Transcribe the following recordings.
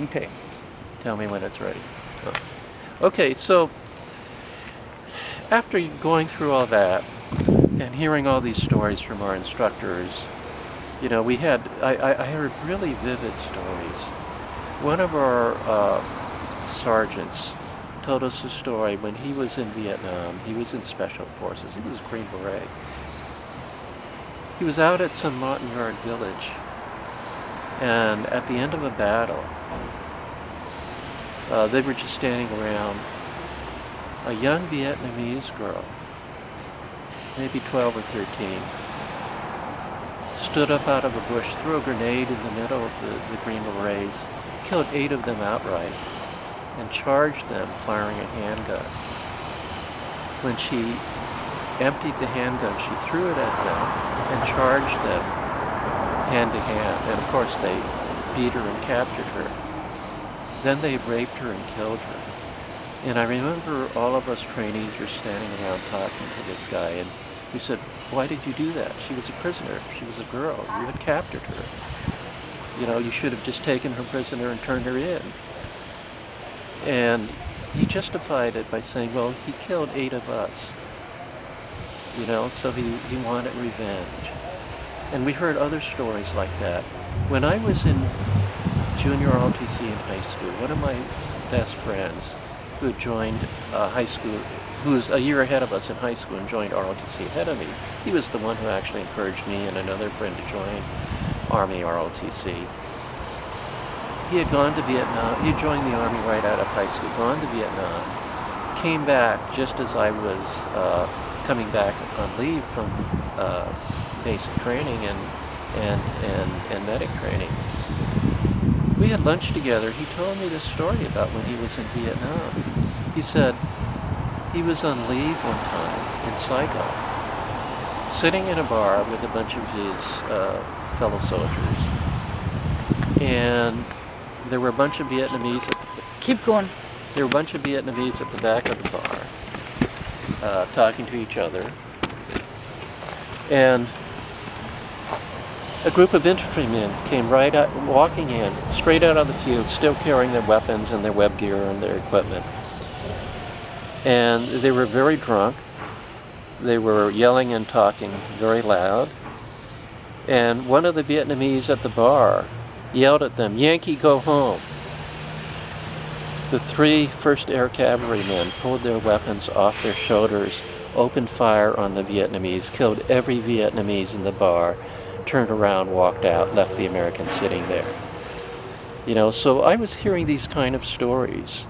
Okay. Tell me when it's ready. Oh. Okay, so after going through all that and hearing all these stories from our instructors, you know, I heard really vivid stories. One of our sergeants told us a story when he was in Vietnam. He was in Special Forces. He was a Green Beret. He was out at some Montagnard village, and at the end of a battle, they were just standing around. A young Vietnamese girl, maybe 12 or 13, stood up out of a bush, threw a grenade in the middle of the Green Berets, killed 8 of them outright, and charged them firing a handgun. When she emptied the handgun, she threw it at them and charged them hand to hand. And of course they beat her and captured her. Then they raped her and killed her. And I remember all of us trainees were standing around talking to this guy, and we said, why did you do that? She was a prisoner. She was a girl. You had captured her. You know, you should have just taken her prisoner and turned her in. And he justified it by saying, well, he killed 8 of us. You know, so he wanted revenge. And we heard other stories like that. When I was in junior ROTC in high school, one of my best friends who had joined high school, who was a year ahead of us in high school and joined ROTC ahead of me, he was the one who actually encouraged me and another friend to join Army ROTC. He had gone to Vietnam. He had joined the Army right out of high school, gone to Vietnam, came back just as I was coming back on leave from basic training and medic training. We had lunch together. He told me this story about when he was in Vietnam. He said he was on leave one time in Saigon, sitting in a bar with a bunch of his fellow soldiers, and there were a bunch of Vietnamese. Keep going. There were a bunch of Vietnamese at the back of the bar, talking to each other, and a group of infantrymen came right out, walking in, straight out of the field, still carrying their weapons and their web gear and their equipment. And they were very drunk. They were yelling and talking very loud. And one of the Vietnamese at the bar yelled at them, "Yankee, go home." The 3 1st Air Cavalrymen pulled their weapons off their shoulders, opened fire on the Vietnamese, killed every Vietnamese in the bar, turned around, walked out, left the Americans sitting there. You know, so I was hearing these kind of stories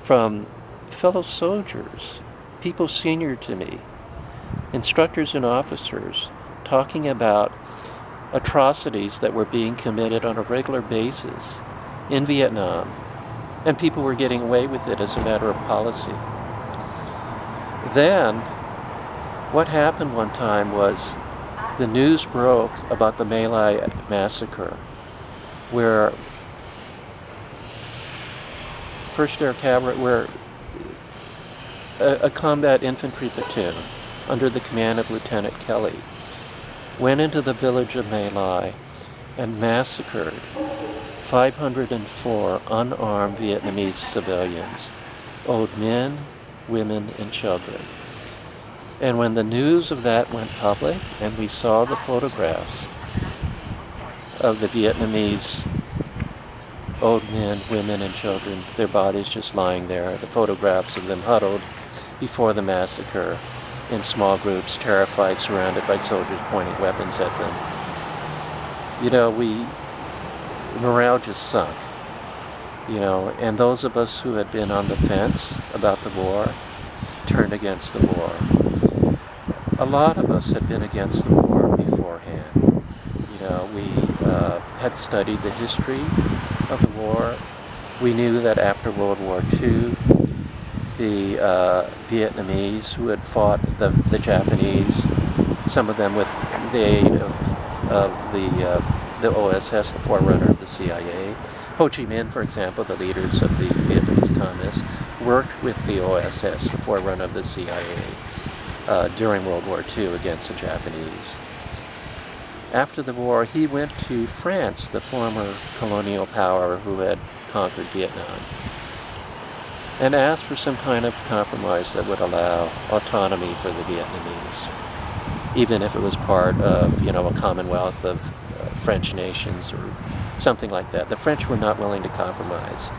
from fellow soldiers, people senior to me, instructors and officers, talking about atrocities that were being committed on a regular basis in Vietnam, and people were getting away with it as a matter of policy. Then, what happened one time was the news broke about the My Lai massacre, where 1st Air Cavalry, where a combat infantry platoon under the command of Lieutenant Kelly went into the village of My Lai and massacred 504 unarmed Vietnamese civilians, old men, women, and children. And when the news of that went public and we saw the photographs of the Vietnamese old men, women, and children, their bodies just lying there, the photographs of them huddled before the massacre in small groups, terrified, surrounded by soldiers pointing weapons at them. You know, morale just sunk. You know, and those of us who had been on the fence about the war turned against the war. A lot of us had been against the war beforehand. You know, we had studied the history of the war. We knew that after World War II, the Vietnamese who had fought the Japanese, some of them with the aid of the OSS, the forerunner of the CIA. Ho Chi Minh, for example, the leaders of the Vietnamese communists, worked with the OSS, the forerunner of the CIA, during World War II against the Japanese. after the war, he went to France, the former colonial power who had conquered Vietnam, and asked for some kind of compromise that would allow autonomy for the Vietnamese, even if it was part of, you know, a commonwealth of French nations or something like that. The French were not willing to compromise.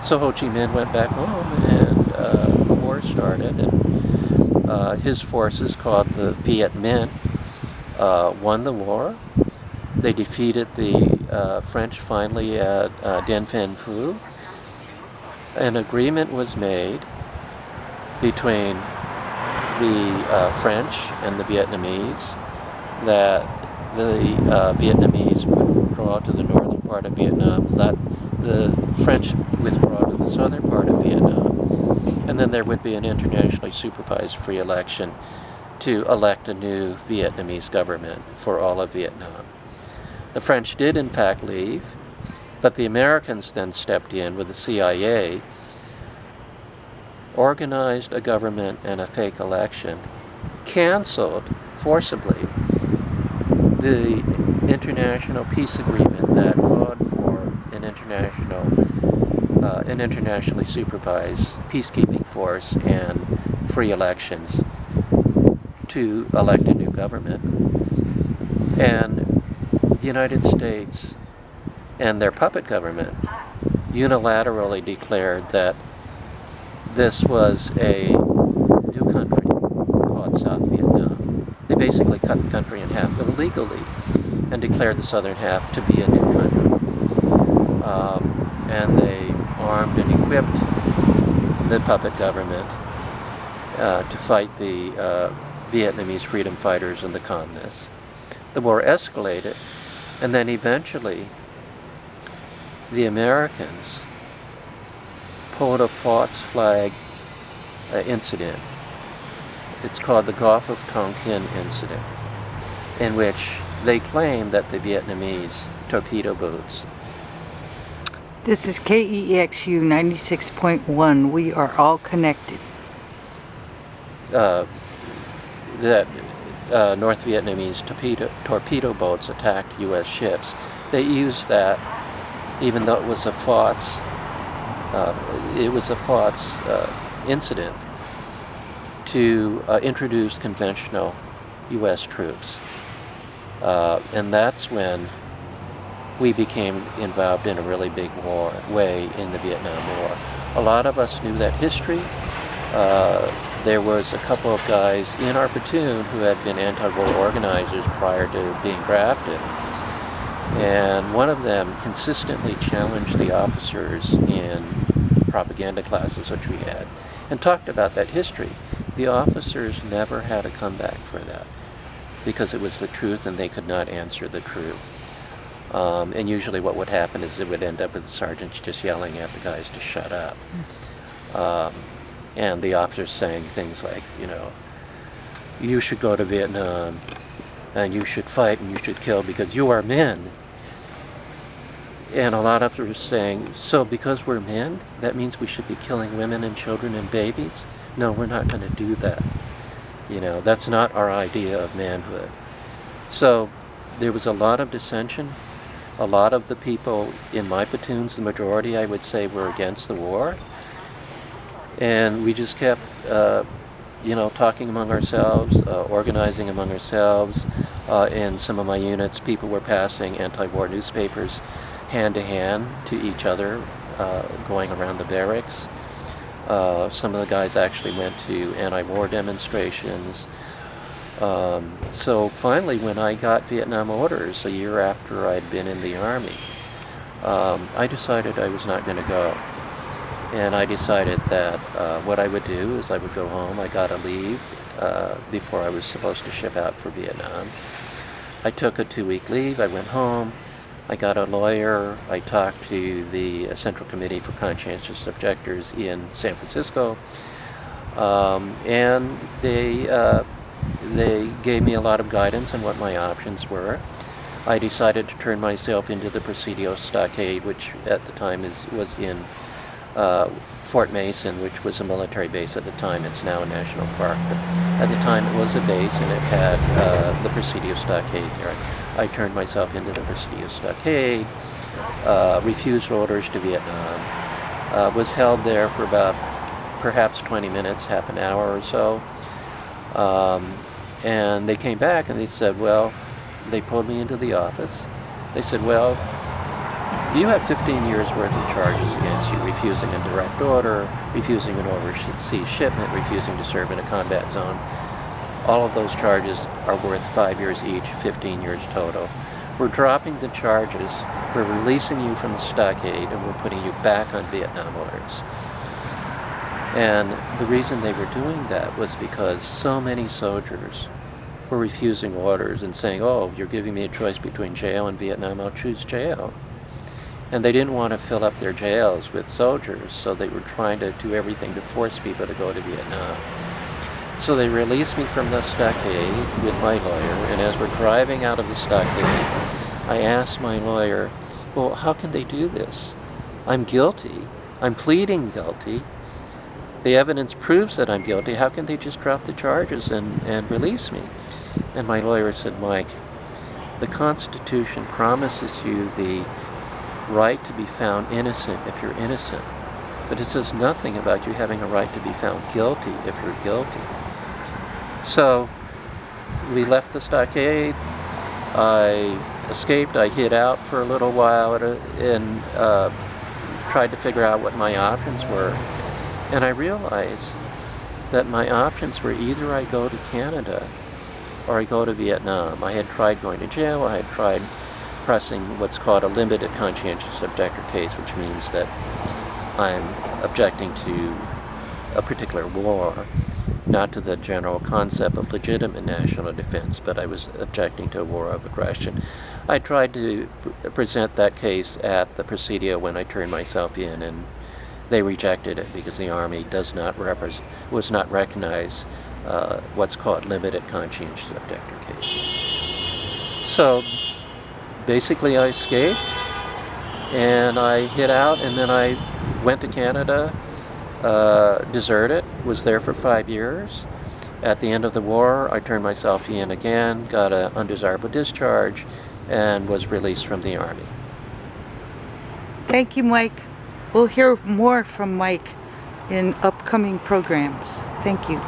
So Ho Chi Minh went back home, and the war started, and his forces, called the Viet Minh, won the war. They defeated the French finally at Dien Bien Phu. An agreement was made between the French and the Vietnamese that the Vietnamese would withdraw to the northern part of Vietnam, that the French withdraw to the southern part of Vietnam, and then there would be an internationally supervised free election to elect a new Vietnamese government for all of Vietnam. The French did in fact leave, but the Americans then stepped in with the CIA, organized a government and a fake election, canceled forcibly the international peace agreement that called for an internationally supervised peacekeeping force and free elections to elect a new government. And the United States and their puppet government unilaterally declared that this was a new country called South Vietnam. They basically cut the country in half illegally and declared the southern half to be a new country. And they armed and equipped the puppet government to fight the Vietnamese freedom fighters and the communists. The war escalated, and then eventually the Americans pulled a false flag incident. It's called the Gulf of Tonkin incident, in which they claimed that the Vietnamese torpedo boats. This is KEXU 96.1. We are all connected. That North Vietnamese torpedo boats attacked U.S. ships. They used that, even though it was a false incident, to introduce conventional U.S. troops. And that's when we became involved in a really big way in the Vietnam War. A lot of us knew that history. There was a couple of guys in our platoon who had been anti-war organizers prior to being drafted. And one of them consistently challenged the officers in propaganda classes which we had, and talked about that history. The officers never had a comeback for that, because it was the truth and they could not answer the truth. And usually what would happen is it would end up with the sergeants just yelling at the guys to shut up. And the officers saying things like, you know, you should go to Vietnam and you should fight and you should kill because you are men. And a lot of them saying, so because we're men, that means we should be killing women and children and babies? No, we're not going to do that. You know, that's not our idea of manhood. So there was a lot of dissension. A lot of the people in my platoons, the majority I would say, were against the war. And we just kept, you know, talking among ourselves, organizing among ourselves. In some of my units, people were passing anti-war newspapers hand to hand to each other, going around the barracks. Some of the guys actually went to anti-war demonstrations. So finally, when I got Vietnam orders a year after I'd been in the Army, I decided I was not going to go. And I decided that what I would do is I would go home. I got a leave before I was supposed to ship out for Vietnam. I took a 2-week leave. I went home. I got a lawyer. I talked to the Central Committee for Conscientious Objectors in San Francisco. And they gave me a lot of guidance on what my options were. I decided to turn myself into the Presidio Stockade, which at the time was in Fort Mason, which was a military base at the time. It's now a national park, but at the time it was a base, and it had the Presidio Stockade there. I turned myself into the Presidio Stockade, refused orders to Vietnam, was held there for about perhaps 20 minutes, half an hour or so, and they came back and they said, well, they pulled me into the office. They said, well, you have 15 years worth of charges against you: refusing a direct order, refusing an overseas shipment, refusing to serve in a combat zone. All of those charges are worth 5 years each, 15 years total. We're dropping the charges, we're releasing you from the stockade, and we're putting you back on Vietnam orders. And the reason they were doing that was because so many soldiers were refusing orders and saying, oh, you're giving me a choice between jail and Vietnam, I'll choose jail. And they didn't want to fill up their jails with soldiers, so they were trying to do everything to force people to go to Vietnam. So they released me from the stockade with my lawyer, and as we're driving out of the stockade, I asked my lawyer, well, how can they do this? I'm guilty. I'm pleading guilty. The evidence proves that I'm guilty. How can they just drop the charges and release me? And my lawyer said, Mike, the Constitution promises you the right to be found innocent if you're innocent, but it says nothing about you having a right to be found guilty if you're guilty. So we left the stockade. I escaped. I hid out for a little while and tried to figure out what my options were, and I realized that my options were either I go to Canada or I go to Vietnam. I had tried going to jail. I had tried pressing what's called a limited conscientious objector case, which means that I'm objecting to a particular war, not to the general concept of legitimate national defense, but I was objecting to a war of aggression. I tried to present that case at the Presidio when I turned myself in, and they rejected it because the Army was not recognize what's called limited conscientious objector cases. So basically I escaped, and I hid out, and then I went to Canada, deserted, was there for 5 years. At the end of the war, I turned myself in again, got an undesirable discharge, and was released from the Army. Thank you, Mike. We'll hear more from Mike in upcoming programs. Thank you.